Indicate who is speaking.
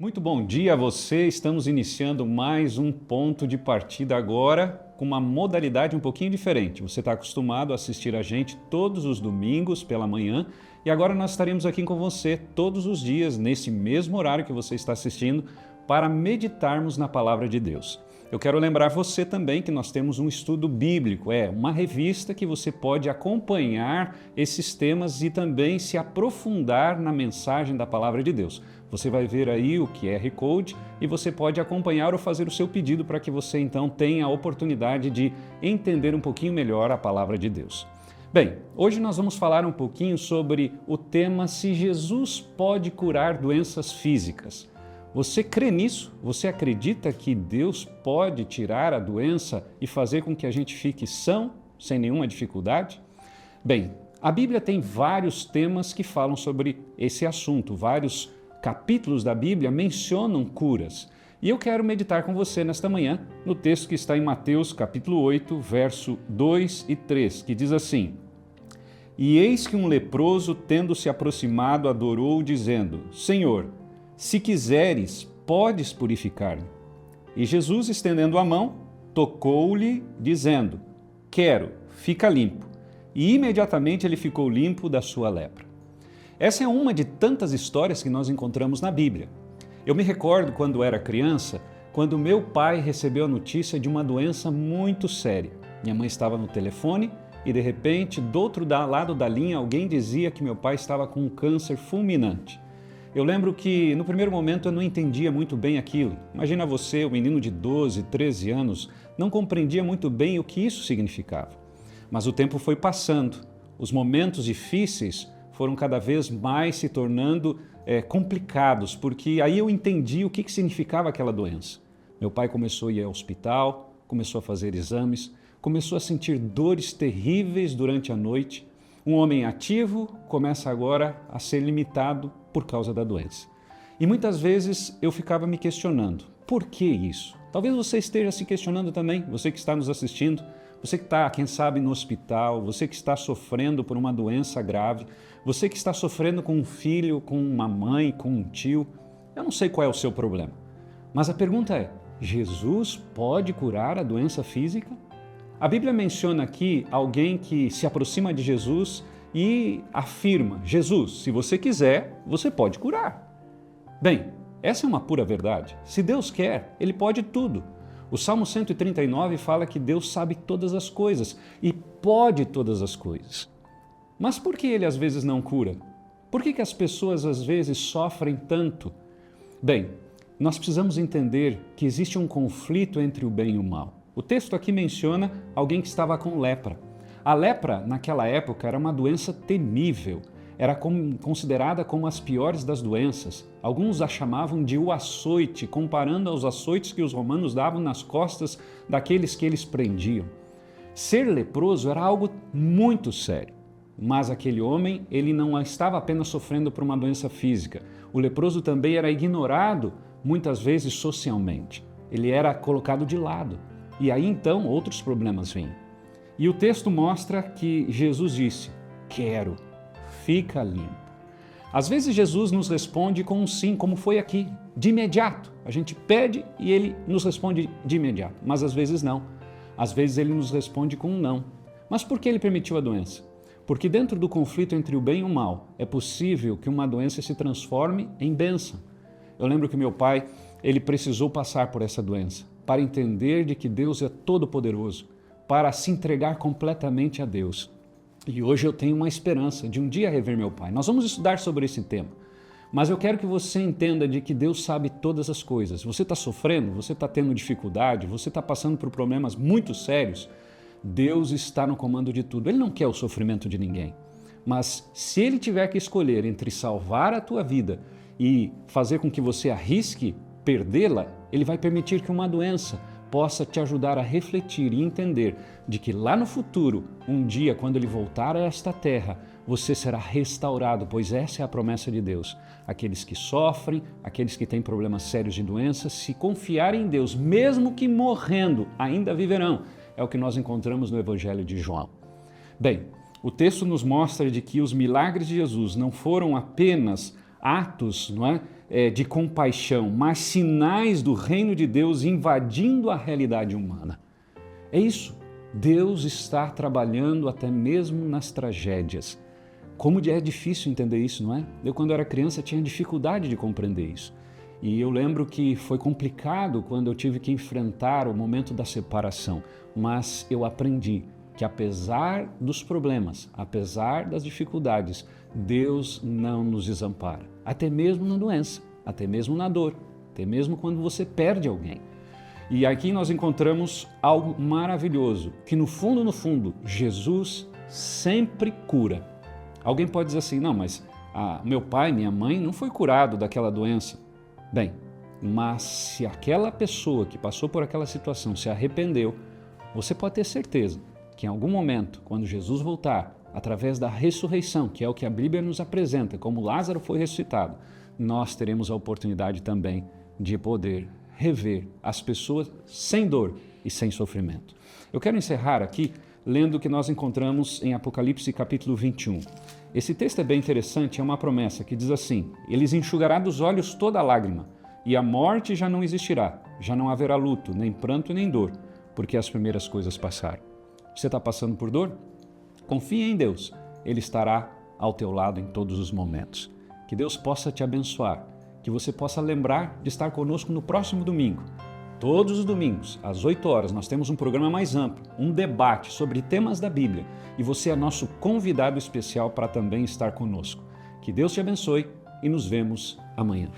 Speaker 1: Muito bom dia a você, estamos iniciando mais um ponto de partida agora com uma modalidade um pouquinho diferente. Você está acostumado a assistir a gente todos os domingos pela manhã e agora nós estaremos aqui com você todos os dias, nesse mesmo horário que você está assistindo, para meditarmos na Palavra de Deus. Eu quero lembrar você também que nós temos um estudo bíblico, uma revista que você pode acompanhar esses temas e também se aprofundar na mensagem da Palavra de Deus. Você vai ver aí o QR Code e você pode acompanhar ou fazer o seu pedido para que você então tenha a oportunidade de entender um pouquinho melhor a Palavra de Deus. Bem, hoje nós vamos falar um pouquinho sobre o tema se Jesus pode curar doenças físicas. Você crê nisso? Você acredita que Deus pode tirar a doença e fazer com que a gente fique são, sem nenhuma dificuldade? Bem, a Bíblia tem vários temas que falam sobre esse assunto, vários capítulos da Bíblia mencionam curas. E eu quero meditar com você nesta manhã no texto que está em Mateus capítulo 8, verso 2 e 3, que diz assim: E eis que um leproso, tendo se aproximado, adorou, dizendo: Senhor, se quiseres, podes purificar-me. E Jesus, estendendo a mão, tocou-lhe, dizendo: Quero, fica limpo. E imediatamente ele ficou limpo da sua lepra. Essa é uma de tantas histórias que nós encontramos na Bíblia. Eu me recordo quando era criança, quando meu pai recebeu a notícia de uma doença muito séria. Minha mãe estava no telefone e, de repente, do outro lado da linha, alguém dizia que meu pai estava com um câncer fulminante. Eu lembro que, no primeiro momento, eu não entendia muito bem aquilo. Imagina você, um menino de 12, 13 anos, não compreendia muito bem o que isso significava. Mas o tempo foi passando, os momentos difíceis foram cada vez mais se tornando complicados, porque aí eu entendi o que significava aquela doença. Meu pai começou a ir ao hospital, começou a fazer exames, começou a sentir dores terríveis durante a noite. Um homem ativo começa agora a ser limitado por causa da doença. E muitas vezes eu ficava me questionando, por que isso? Talvez você esteja se questionando também, você que está nos assistindo, você que está, quem sabe, no hospital, você que está sofrendo por uma doença grave, você que está sofrendo com um filho, com uma mãe, com um tio. Eu não sei qual é o seu problema, mas a pergunta é, Jesus pode curar a doença física? A Bíblia menciona aqui alguém que se aproxima de Jesus e afirma, Jesus, se você quiser, você pode curar. Bem, essa é uma pura verdade. Se Deus quer, Ele pode tudo. O Salmo 139 fala que Deus sabe todas as coisas e pode todas as coisas. Mas por que Ele às vezes não cura? Por que as pessoas às vezes sofrem tanto? Bem, nós precisamos entender que existe um conflito entre o bem e o mal. O texto aqui menciona alguém que estava com lepra. A lepra, naquela época, era uma doença temível. Era considerada como as piores das doenças. Alguns a chamavam de o açoite, comparando aos açoites que os romanos davam nas costas daqueles que eles prendiam. Ser leproso era algo muito sério. Mas aquele homem, ele não estava apenas sofrendo por uma doença física. O leproso também era ignorado, muitas vezes socialmente. Ele era colocado de lado. E aí então outros problemas vêm. E o texto mostra que Jesus disse, quero, fica limpo. Às vezes Jesus nos responde com um sim, como foi aqui, de imediato. A gente pede e Ele nos responde de imediato, mas às vezes não. Às vezes Ele nos responde com um não. Mas por que Ele permitiu a doença? Porque dentro do conflito entre o bem e o mal, é possível que uma doença se transforme em bênção. Eu lembro que meu pai, ele precisou passar por essa doença, para entender de que Deus é todo-poderoso, para se entregar completamente a Deus. E hoje eu tenho uma esperança de um dia rever meu pai. Nós vamos estudar sobre esse tema. Mas eu quero que você entenda de que Deus sabe todas as coisas. Você está sofrendo, você está tendo dificuldade, você está passando por problemas muito sérios. Deus está no comando de tudo. Ele não quer o sofrimento de ninguém. Mas se Ele tiver que escolher entre salvar a tua vida e fazer com que você arrisque perdê-la, Ele vai permitir que uma doença possa te ajudar a refletir e entender de que lá no futuro, um dia, quando Ele voltar a esta terra, você será restaurado, pois essa é a promessa de Deus. Aqueles que sofrem, aqueles que têm problemas sérios de doença, se confiarem em Deus, mesmo que morrendo, ainda viverão. É o que nós encontramos no Evangelho de João. Bem, o texto nos mostra de que os milagres de Jesus não foram apenas atos, de compaixão, mas sinais do reino de Deus invadindo a realidade humana. É isso. Deus está trabalhando até mesmo nas tragédias. Como é difícil entender isso, não é? Eu, quando era criança, tinha dificuldade de compreender isso. E eu lembro que foi complicado quando eu tive que enfrentar o momento da separação. Mas eu aprendi que, apesar dos problemas, apesar das dificuldades, Deus não nos desampara. Até mesmo na doença, até mesmo na dor, até mesmo quando você perde alguém. E aqui nós encontramos algo maravilhoso, que no fundo, Jesus sempre cura. Alguém pode dizer assim, não, mas meu pai, minha mãe não foi curado daquela doença. Bem, mas se aquela pessoa que passou por aquela situação se arrependeu, você pode ter certeza que em algum momento, quando Jesus voltar, através da ressurreição, que é o que a Bíblia nos apresenta, como Lázaro foi ressuscitado, nós teremos a oportunidade também de poder rever as pessoas sem dor e sem sofrimento. Eu quero encerrar aqui lendo o que nós encontramos em Apocalipse capítulo 21. Esse texto é bem interessante, é uma promessa que diz assim: eles enxugará dos olhos toda lágrima, e a morte já não existirá, já não haverá luto, nem pranto, nem dor, porque as primeiras coisas passaram. Você está passando por dor? Confia em Deus, Ele estará ao teu lado em todos os momentos. Que Deus possa te abençoar, que você possa lembrar de estar conosco no próximo domingo. Todos os domingos, às 8 horas, nós temos um programa mais amplo, um debate sobre temas da Bíblia, e você é nosso convidado especial para também estar conosco. Que Deus te abençoe e nos vemos amanhã.